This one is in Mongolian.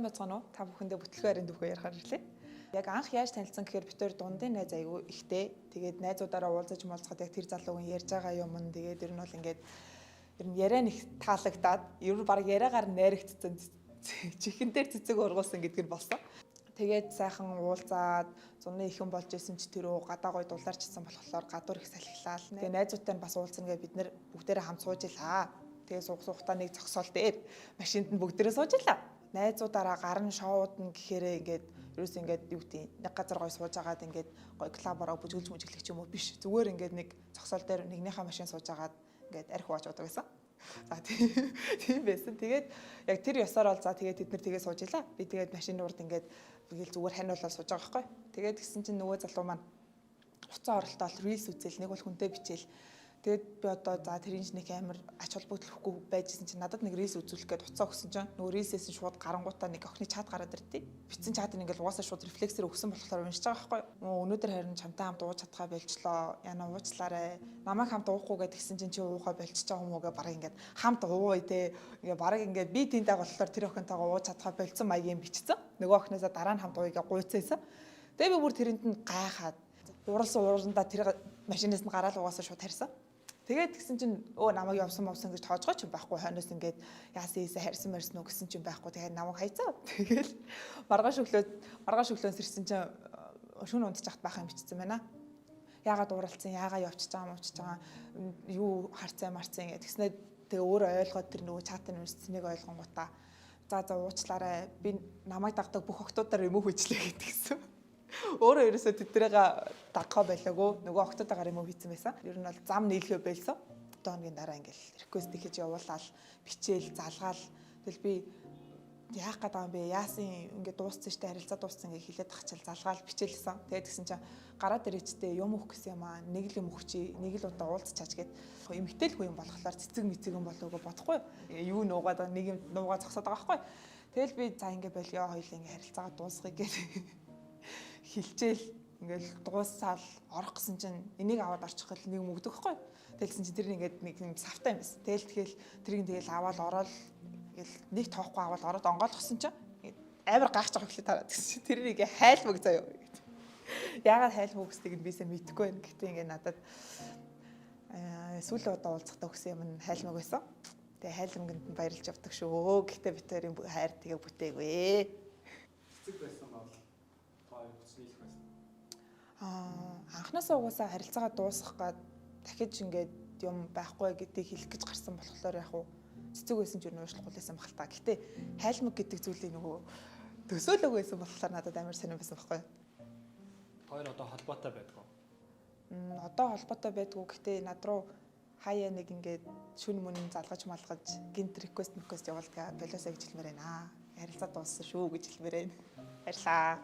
байцгаана уу? Та бүхэндээ бүтлгүй харин дүүхөө ярихаар ирлээ. Яг анх яаж танилцсан гэхээр бид төр дундын найз аягүй ихтэй. Тэгээд найзуудаараа уулзаж молцоход яг тэр залуугийн ярьж байгаа юм нь тэгээд ер нь бол ингээд ер нь яриа нэг таалагдаад ер нь баг яриагаар найрагдсан чихэн дээр цэцэг ургуулсан гэдг нь болсон. Тэгээд сайхан уулзаад зуны ихэн болж исэн ч тэрөө гадаа гой дулаарчсан болохоор гадуур их салхилаа. Тэгээд найзуудтай нь бас уулзна гэж бид нэр бүгдээрээ хамт сууж илаа. Тэгээ суугсуухтаа нэг зогсоол дээр машинд нь бүгдээрээ сууж илаа. Найзуудаараа гарн шоуд нь гэхээрээ ингээд ерөөс ингээд юу гэдэг нэг газар гой сууж агаад ингээд гой клабороо бүжгэлж мүжиглэх ч юм уу биш. Зүгээр ингээд нэг зогсоол дээр нэгнийхээ машин сууж агаад ингээд арх хувааж удаг гэсэн. За тийм байсан. Тэгээд яг тэр ёсоор бол за тэгээд тэд нар тэгээ сууж илаа. Би тэгээд машин урд ингээд тэгэл зүгээр хань болоо сууж байгаа байхгүй. Тэгээд гисэн чинь нөгөө залуу маань уцаа оролтоо рилс үзэл нэг бол хүнтэй бичээл. Тэгээд би одоо за тэр инженеrik амар ач холбогдлохгүй байжсэн чинь надад нэг рилс үзүүлэх гээд уцаа өгсөн чинь нөгөө рилсээс нь шууд гарангуудаа нэг охины чат гараад ирдээ. Бичсэн чат нь ингээд угаасаа шууд рефлексээр өгсөн болохоор уншиж байгаа байхгүй. Өнөөдөр харин чамтай хамт ууж чадхаа болчлоо. Яна уучлаарэ. Намайг хамт уухгүй гэд гисэн чинь чи уухаа болчихж байгаа юм уу гэ бараг ингээд хамт ууя те. Ингээд бараг ингээд би тэнтэй болохоор тэр охинтойгоо ууж чадхаа болцсон маягийн бичсэн. Нөгөө охиноосаа дараа нь хамт ууя гэ гуйцаасан. Тэгээ би бүр тэрэнд нь гайхаад уурандаа тэр машинаас нь гараад угаасаа шууд харьсан. Тэгээд гисэн чинь намайг явсан гэж тоожгоо ч юм байхгүй хойноос ингээд яасан ийсэ харьсан марьсан уу гэсэн чинь байхгүй. Тэгээд намайг хайцаа. Тэгэл маргааш өглөө сэрсэн чинь шөнө унтчихад байх юм бичсэн байна. Яагаад ууралцсан, яагаад явчихж байгаа юу харцаа марцсан гэдгснээ тэгээ өөрөө ойлгоод тэр нөгөө чатын уншсаныг ойлгонгуудаа за уучлаарай. Би намайг дагдаг бүх октоудаар remove хийчлээ гэдгсэн. Өөрөө ерөөсөө тэднэрийг дагхаа байлаагүй нөгөө октоудаар remove хийсэн байсан. Ер нь бол зам нийлхөө байлсан. 7 хоногийн дараа ингээл request хийж явуулаад бичээл залгаал. Тэгэл би яах гээд байгаа юм бэ? Яасан ингээд дууссан штэ харилцаа дууссан гэж хэлээд тахчаал залгаал бичээлсэн. Тэгээд тэгсэн чинь гараад ирээчтэй юм өгөх гэсэн юм аа. Нэг л юм өгчий, нэг л удаа уулзчаач гээд эмгтээлгүй юм болохоор цэцэг мэцэг юм болоогүй бодохгүй. Юу нуугаад нэг юм нуугаа зогсоод байгаа байхгүй. Тэгэл би за ингээд болио хоёул ингээд харилцаагаа дуусгая гээд хилчээл ингээл дуусаал орох гэсэн чинь энийг аваад орчих хэл нэг мөгдөг хгүй. Тэгэлсэн чинь тэр ингээд нэг юм савтай юм байсан. Тэгэл тэрийг тэгэл аваад ороод ингээл нэг тоохгүй аваад ороод онгойлгосон чинь амар гайхаж байгаа хөглөө тараад гэсэн чинь тэрийг хайлмаг заяа. Яагаад хайлмаг гэснийг нь бисээ мэдэхгүй байна. Гэтэ ингээд надад сүүлийн удаа уулзахдаа өгсөн юм нь хайлмаг байсан. Тэгээ хайлмагнд нь баярлж явдаг шүү. Гэтэ би тэрийн хайр тэгээ бүтээгүй. Цэцэг байсан бол анхнаасаа угаасаа харилцаагаа дуусгах гээд дахиж ингээд юм байхгүй гэдгийг хэлэх гэж гарсан болохоор яг уу цэцэг байсан ч юу уушлахгүй байсан баг л та. Гэтэ хайлмаг гэдэг зүйлийг нөгөө төсөөлөг байсан болохоор надад амар сонирн байсан байхгүй. Хоёр одоо холбоотой байдгүй. Одоо холбоотой байдгүй. Гэтэ над руу хаяа нэг ингээд шүн мөн залгаж малгаж гинт request явуулдаг болоосаа гэж хэлмээр байна. Харилцаа дууссан шүү гэж хэлмээр байна. Баярлаа.